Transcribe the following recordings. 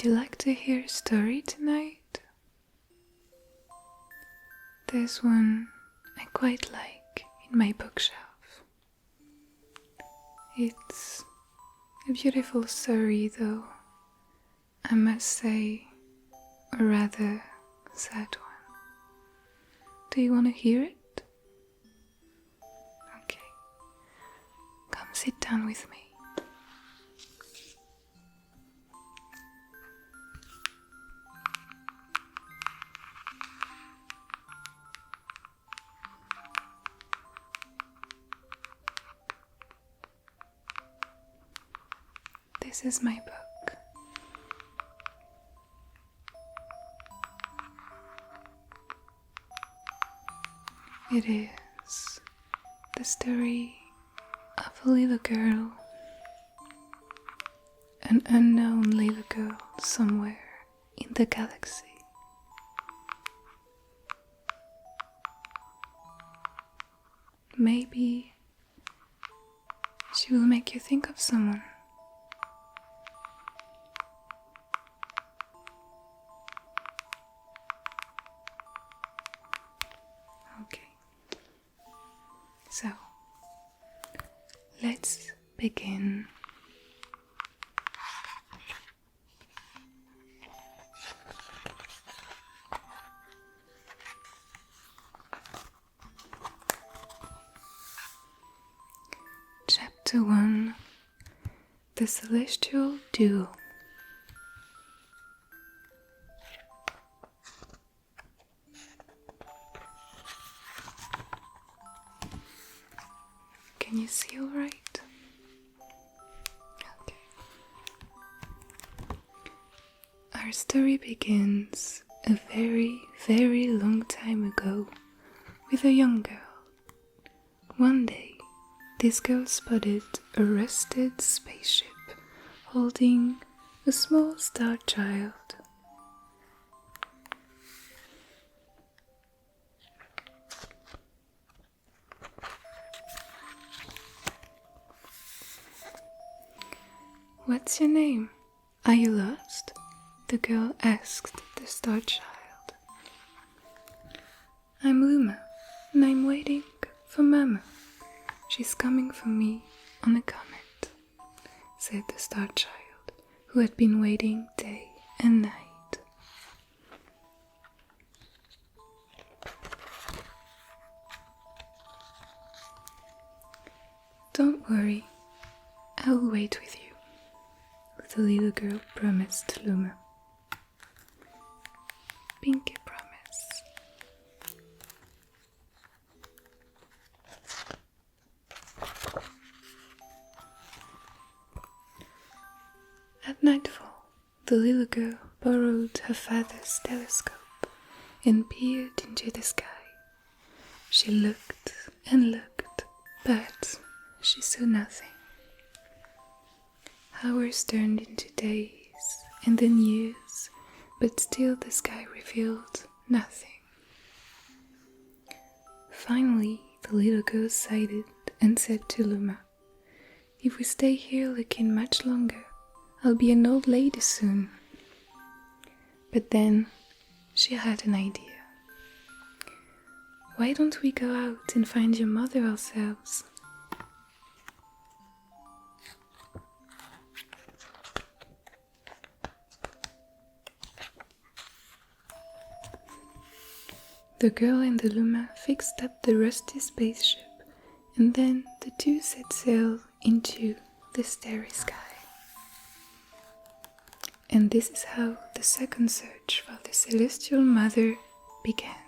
Would you like to hear a story tonight? There's one I quite like in my bookshelf. It's a beautiful story, though, I must say, a rather sad one. Do you want to hear it? Okay. Come sit down with me. This is my book. It is the story of a little girl, an unknown little girl somewhere in the galaxy. Maybe she will make you think of someone. So, let's begin. Chapter 1: The Celestial Duel. Can you see all right? Okay. Our story begins a very, very long time ago with a young girl. One day, this girl spotted a rusted spaceship holding a small star child. "What's your name? Are you lost?" the girl asked the star child. "I'm Luma, and I'm waiting for Mama. She's coming for me on a comet," said the star child, who had been waiting day and night. "Don't worry, I'll wait with you," the little girl promised Luma. Pinky promise. At nightfall, the little girl borrowed her father's telescope and peered into the sky. She looked and looked, but she saw nothing. Hours turned into days and then years, but still the sky revealed nothing. Finally, the little girl sighed and said to Luma, "If we stay here looking much longer, I'll be an old lady soon." But then she had an idea. "Why don't we go out and find your mother ourselves?" The girl and the Luma fixed up the rusty spaceship, and then the two set sail into the starry sky. And this is how the second search for the celestial mother began.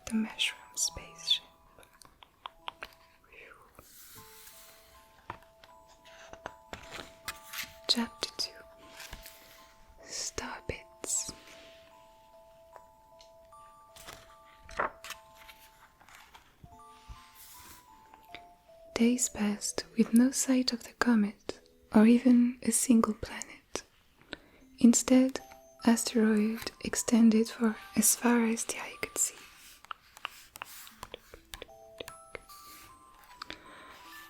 The mushroom spaceship. Chapter 2: Star Bits. Days passed with no sight of the comet or even a single planet. Instead, asteroid extended for as far as the eye could see.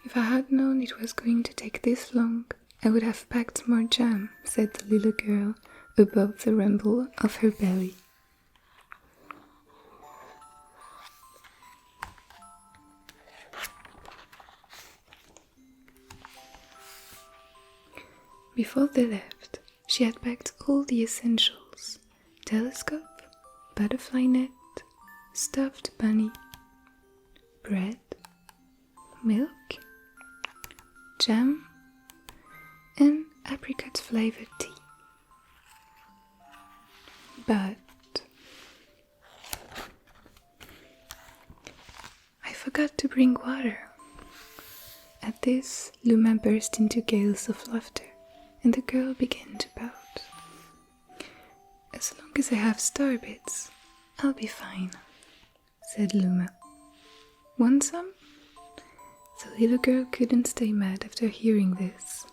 A If I had known it was going to take this long, I would have packed more jam, said the little girl above the rumble of her belly. Before they left, she had packed all the essentials: telescope, butterfly net, stuffed bunny, bread, milk, jam, and apricot-flavored tea. But I forgot to bring water. At this, Luma burst into gales of laughter, and the girl began to pout. As long as I have star bits, I'll be fine, said Luma. Want some? The little girl couldn't stay mad after hearing this.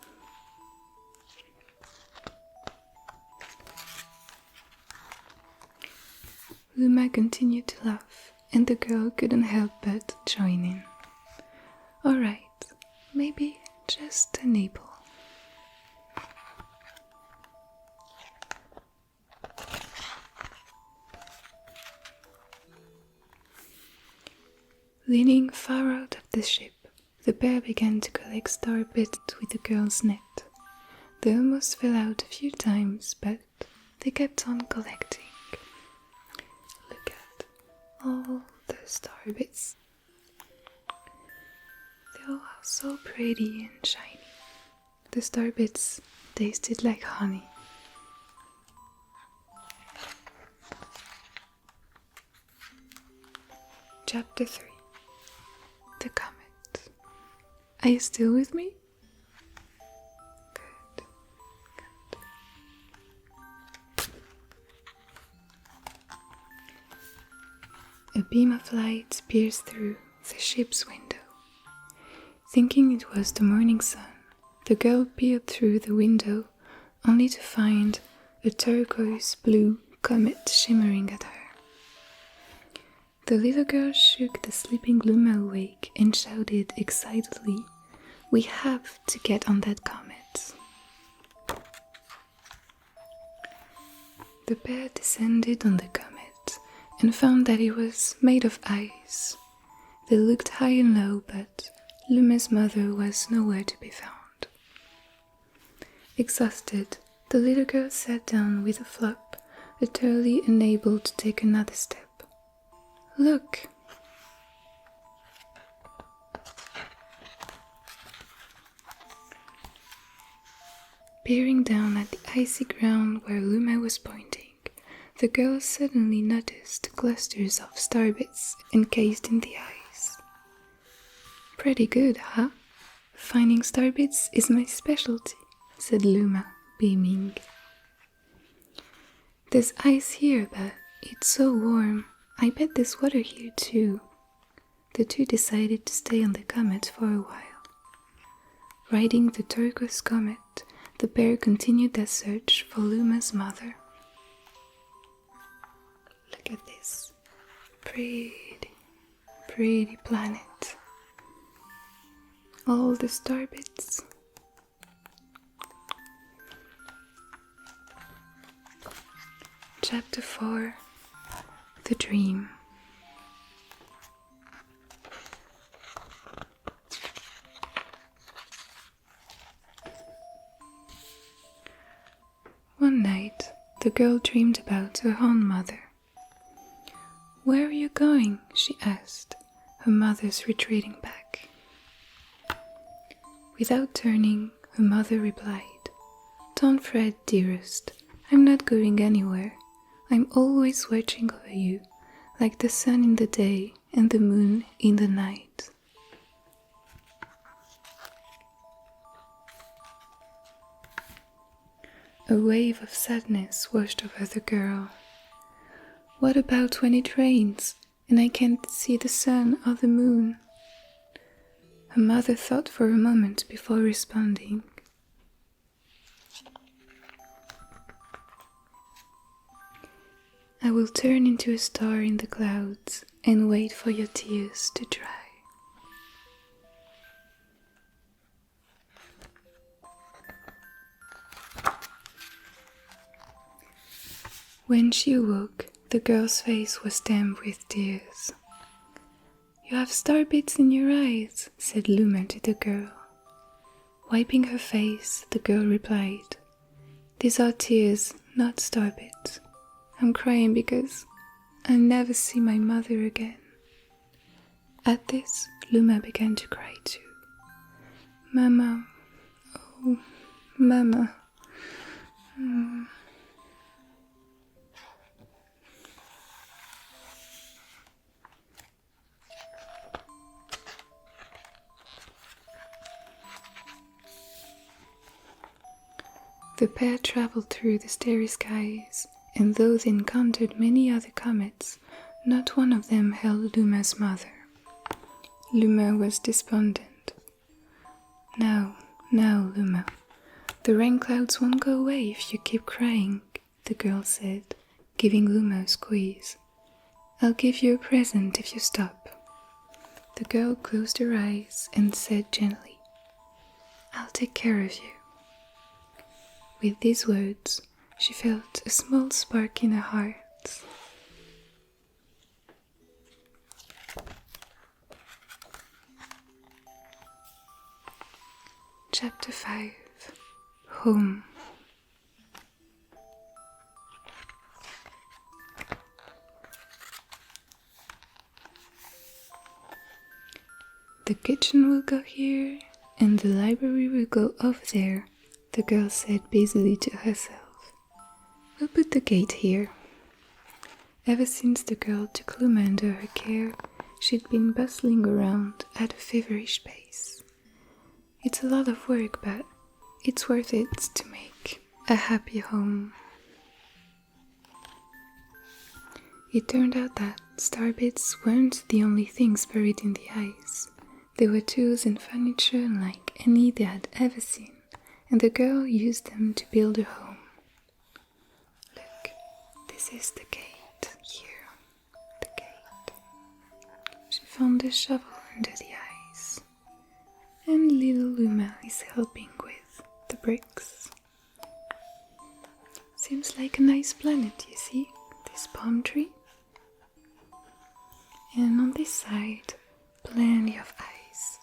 Luma continued to laugh, and the girl couldn't help but join in. Alright, maybe just a nibble. Leaning far out of the ship, the bear began to collect star bits with the girl's net. They almost fell out a few times, but they kept on collecting. Look at all the star bits. They all are so pretty and shiny. The star bits tasted like honey. Chapter 3. The comet. Are you still with me? Good. A beam of light pierced through the ship's window. Thinking it was the morning sun, the girl peered through the window only to find a turquoise blue comet shimmering at her. The little girl shook the sleeping Luma awake and shouted excitedly, "We have to get on that comet." The bear descended on the comet and found that it was made of ice. They looked high and low, but Luma's mother was nowhere to be found. Exhausted, the little girl sat down with a flop, utterly unable to take another step. Look! Peering down at the icy ground where Luma was pointing, the girl suddenly noticed clusters of star bits encased in the ice. Pretty good, huh? Finding star bits is my specialty, said Luma, beaming. There's ice here, but it's so warm. I bet there's water here too. The two decided to stay on the comet for a while. Riding the turquoise comet, the pair continued their search for Luma's mother. Look at this pretty, pretty planet. All the star bits. Chapter 4. The Dream. One night, the girl dreamed about her own mother. "Where are you going?" she asked, her mother's retreating back. Without turning, her mother replied, "Don't fret, dearest, I'm not going anywhere. I'm always watching over you, like the sun in the day and the moon in the night." A wave of sadness washed over the girl. What about when it rains and I can't see the sun or the moon? Her mother thought for a moment before responding. "I will turn into a star in the clouds and wait for your tears to dry." When she awoke, the girl's face was damp with tears. "You have star bits in your eyes," said Luma to the girl. Wiping her face, the girl replied, "These are tears, not star bits. I'm crying because I'll never see my mother again." At this, Luma began to cry too. "Mama, oh, Mama." The pair traveled through the starry skies, and though they encountered many other comets, not one of them held Luma's mother. Luma was despondent. Now, Luma, the rain clouds won't go away if you keep crying," the girl said, giving Luma a squeeze. "I'll give you a present if you stop." The girl closed her eyes and said gently, "I'll take care of you." With these words, she felt a small spark in her heart. Chapter 5. Home. "The kitchen will go here, and the library will go over there," the girl said busily to herself. "We'll put the gate here." Ever since the girl took Luma under her care, she'd been bustling around at a feverish pace. It's a lot of work, but it's worth it to make a happy home. It turned out that star bits weren't the only things buried in the ice. There were tools and furniture unlike any they had ever seen, and the girl used them to build her home. Look, this is the gate here, the gate. She found a shovel under the ice, and little Luma is helping with the bricks. Seems like a nice planet, you see, this palm tree. And on this side, plenty of ice.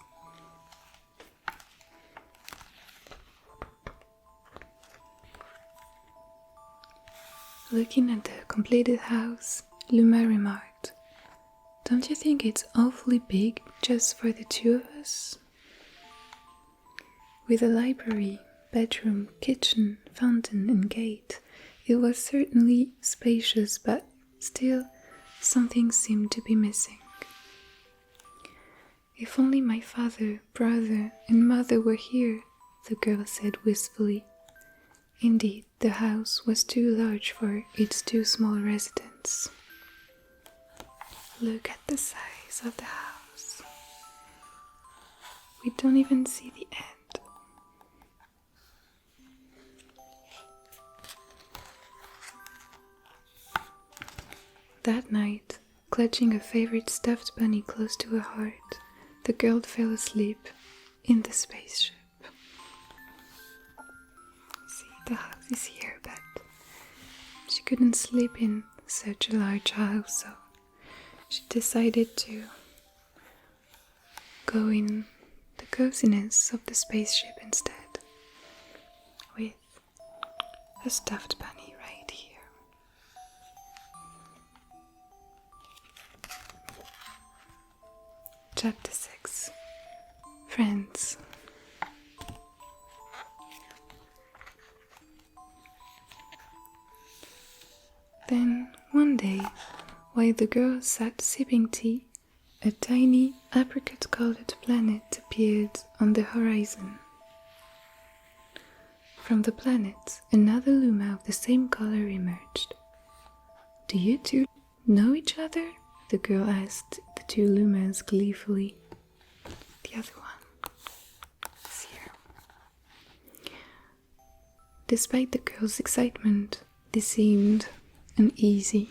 Looking at the completed house, Luma remarked, "Don't you think it's awfully big just for the two of us?" With a library, bedroom, kitchen, fountain, and gate, it was certainly spacious, but still something seemed to be missing. "If only my father, brother, and mother were here," the girl said wistfully. Indeed, the house was too large for its two small residents. Look at the size of the house. We don't even see the end. That night, clutching a favorite stuffed bunny close to her heart, the girl fell asleep in the spaceship. The house is here, but she couldn't sleep in such a large house, so she decided to go in the coziness of the spaceship instead, with a stuffed bunny right here. Chapter 6. Friends. Then, one day, while the girl sat sipping tea, a tiny apricot-colored planet appeared on the horizon. From the planet, another Luma of the same color emerged. "Do you two know each other?" the girl asked the two Lumas gleefully. The other one is here. Despite the girl's excitement, they seemed uneasy.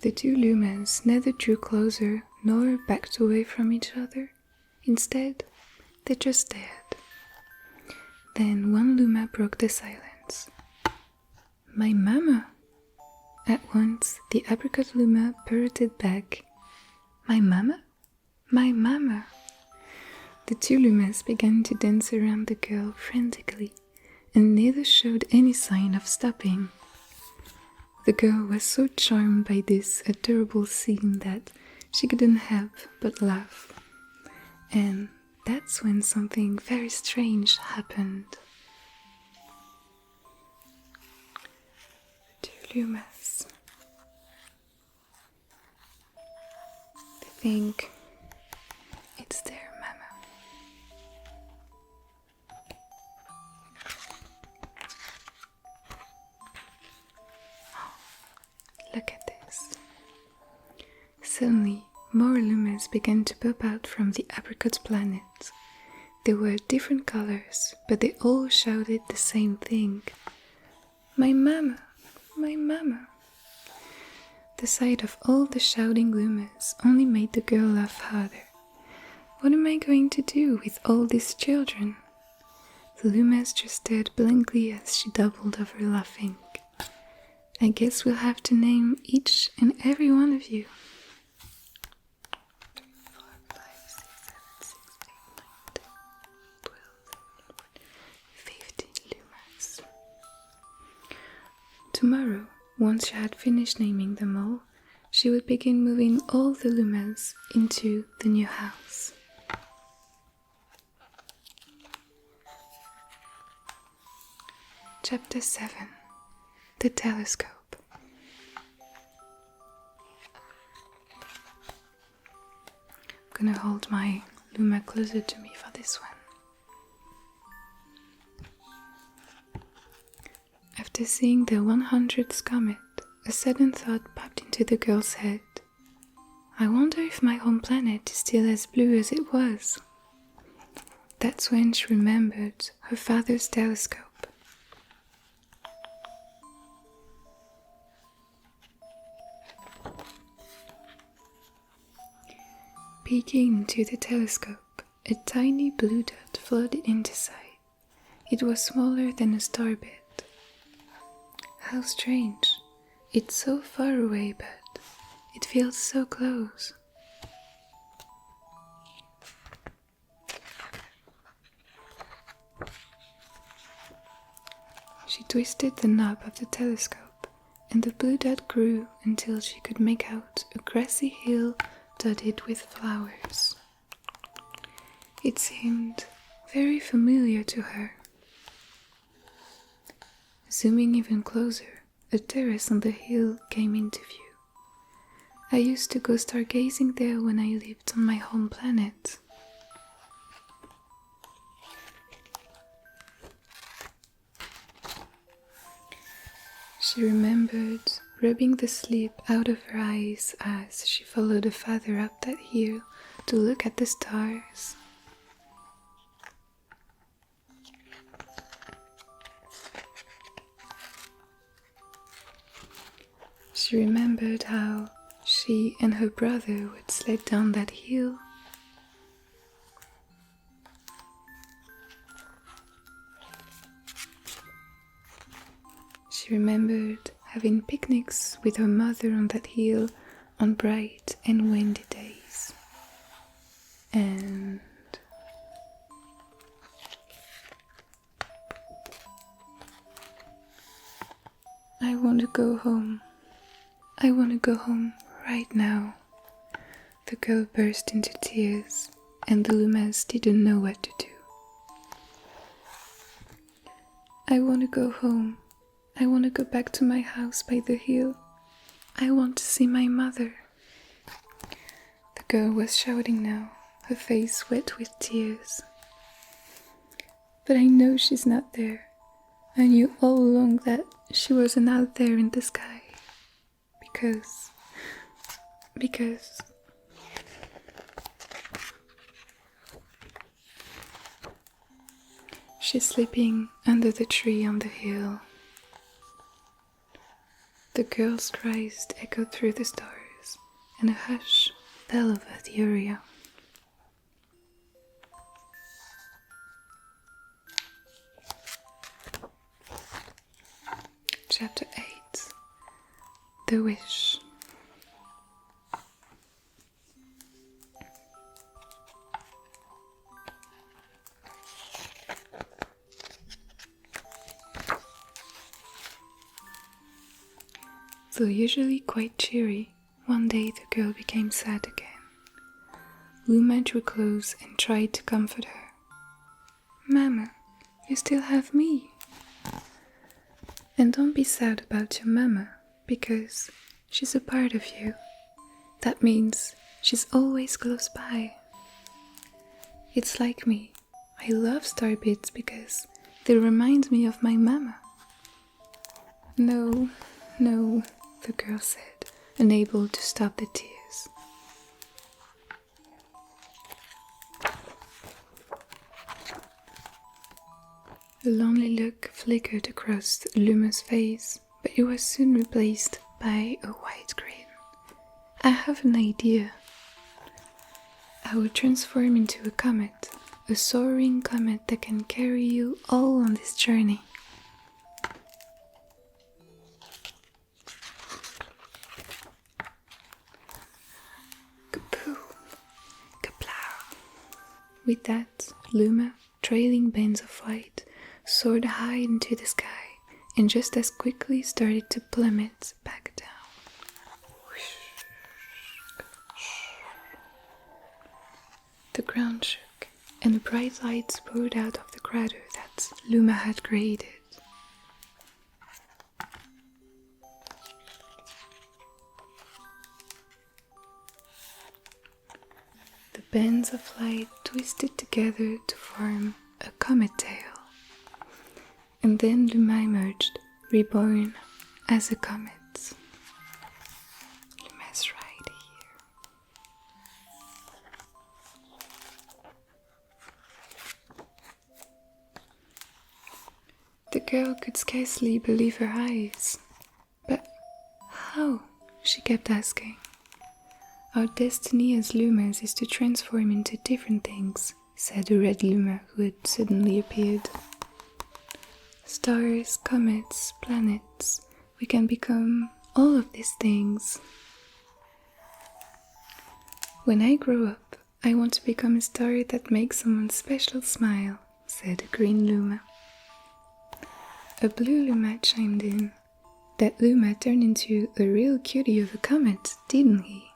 The two Lumas neither drew closer nor backed away from each other. Instead, they just stared. Then one Luma broke the silence. My mama! At once the apricot Luma purred back. My mama? My mama! The two Lumas began to dance around the girl frantically, and neither showed any sign of stopping. The girl was so charmed by this adorable scene that she couldn't help but laugh. And that's when something very strange happened. The two Lumas. They think it's their mama. Look at this. Suddenly, more Lumas began to pop out from the apricot planet. They were different colors, but they all shouted the same thing. My mama! My mama! The sight of all the shouting Lumas only made the girl laugh harder. What am I going to do with all these children? The Lumas just stared blankly as she doubled over laughing. I guess we'll have to name each and every one of you. 4, 5, 6, 7, 6, 8, 9, 10, 12, 15 Lumas. Tomorrow, once she had finished naming them all, she would begin moving all the Lumas into the new house. Chapter 7. The telescope. I'm gonna hold my Luma closer to me for this one. After seeing the 100th comet, a sudden thought popped into the girl's head. I wonder if my home planet is still as blue as it was. That's when she remembered her father's telescope. Peeking into the telescope, a tiny blue dot floated into sight. It was smaller than a starbit. How strange. It's so far away, but it feels so close. She twisted the knob of the telescope, and the blue dot grew until she could make out a grassy hill dotted with flowers. It seemed very familiar to her. Zooming even closer, a terrace on the hill came into view. I used to go stargazing there when I lived on my home planet. She remembered rubbing the sleep out of her eyes as she followed her father up that hill to look at the stars. She remembered how she and her brother would sled down that hill. She remembered having picnics with her mother on that hill on bright and windy days. And I want to go home. I want to go home right now. The girl burst into tears, and the Lumas didn't know what to do. I want to go home. I want to go back to my house by the hill. I want to see my mother. The girl was shouting now, her face wet with tears. But I know she's not there. I knew all along that she wasn't out there in the sky. Because she's sleeping under the tree on the hill. The girl's cries echoed through the stars, and a hush fell over the area. Chapter 8. The Wish. Though usually quite cheery, one day the girl became sad again. Luma drew close and tried to comfort her. "Mama, you still have me. And don't be sad about your mama, because she's a part of you. That means she's always close by. It's like me. I love star bits because they remind me of my mama." "No, no," the girl said, unable to stop the tears. A lonely look flickered across Luma's face, but it was soon replaced by a wide grin. "I have an idea. I will transform into a comet, a soaring comet that can carry you all on this journey." Kapoo! Kaplow! With that, Luma, trailing bands of light, soared high into the sky and just as quickly started to plummet back down. The ground shook and a bright light poured out of the crater that Luma had created. The bands of light twisted together to form a comet tail. And then Luma emerged, reborn as a comet. Luma's right here. The girl could scarcely believe her eyes. "But how?" she kept asking. "Our destiny as Lumas is to transform into different things," said the red Luma who had suddenly appeared. "Stars, comets, planets, we can become all of these things. When I grow up, I want to become a star that makes someone special smile," said a green Luma. A blue Luma chimed in. "That Luma turned into a real cutie of a comet, didn't he?"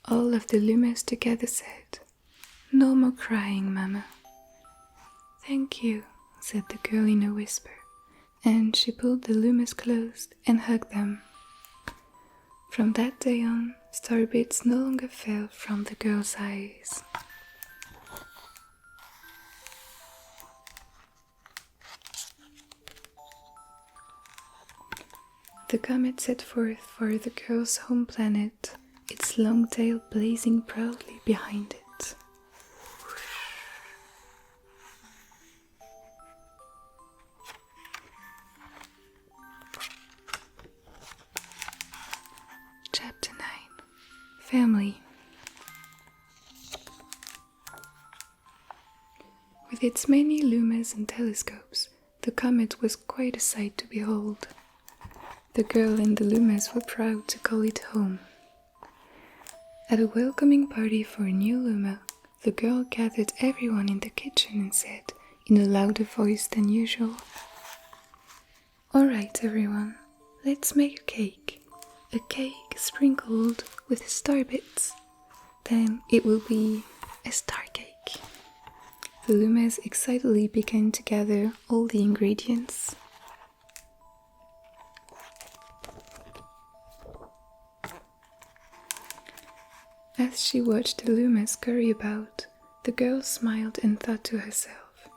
All of the Lumas together said, "No more crying, Mama." "Thank you," said the girl in a whisper, and she pulled the Lumas close and hugged them. From that day on, star bits no longer fell from the girl's eyes. The comet set forth for the girl's home planet, its long tail blazing proudly behind it. Chapter 9. Family. With its many lumas and telescopes, the comet was quite a sight to behold. The girl and the Lumas were proud to call it home. At a welcoming party for a new Luma, the girl gathered everyone in the kitchen and said, in a louder voice than usual, "All right, everyone, let's make a cake sprinkled with star bits. Then it will be a star cake." The Lumas excitedly began to gather all the ingredients. As she watched the Lumas scurry about, the girl smiled and thought to herself,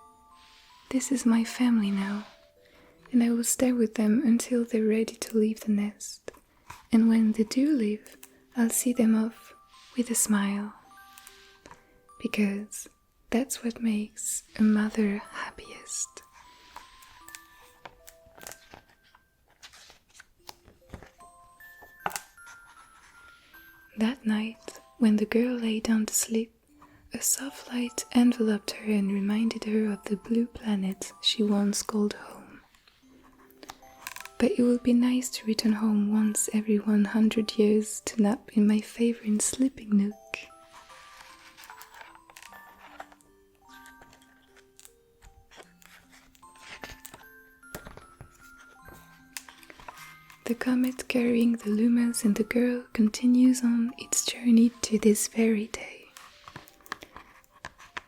"This is my family now, and I will stay with them until they're ready to leave the nest. And when they do leave, I'll see them off with a smile. Because that's what makes a mother happiest." That night, when the girl lay down to sleep, A soft light enveloped her and reminded her of the blue planet she once called home. But it would be nice to return home once every 100 years to nap in my favorite sleeping nook. The comet carrying the Lumas and the girl continues on its journey to this very day.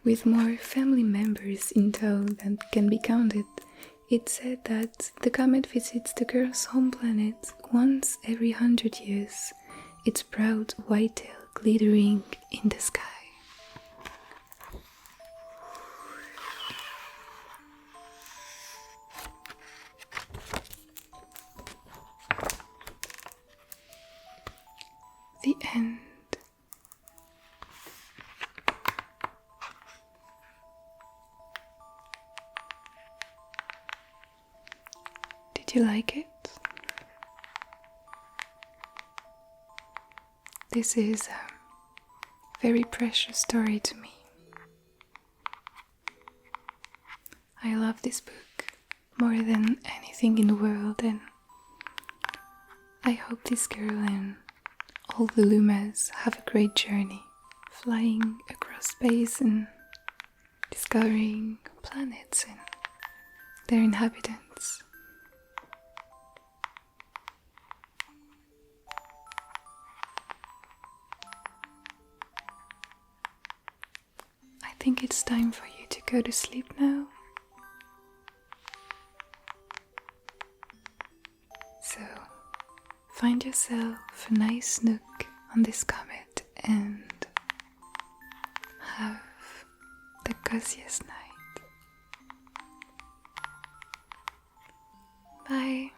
With more family members in tow than can be counted, it's said that the comet visits the girl's home planet once every 100 years, its proud white tail glittering in the sky. The end. Did you like it? This is a very precious story to me. I love this book more than anything in the world, and I hope this girl and all the Lumas have a great journey, flying across space and discovering planets and their inhabitants. I think it's time for you to go to sleep now. So, find yourself a nice nook on this comet and have the coziest night. Bye.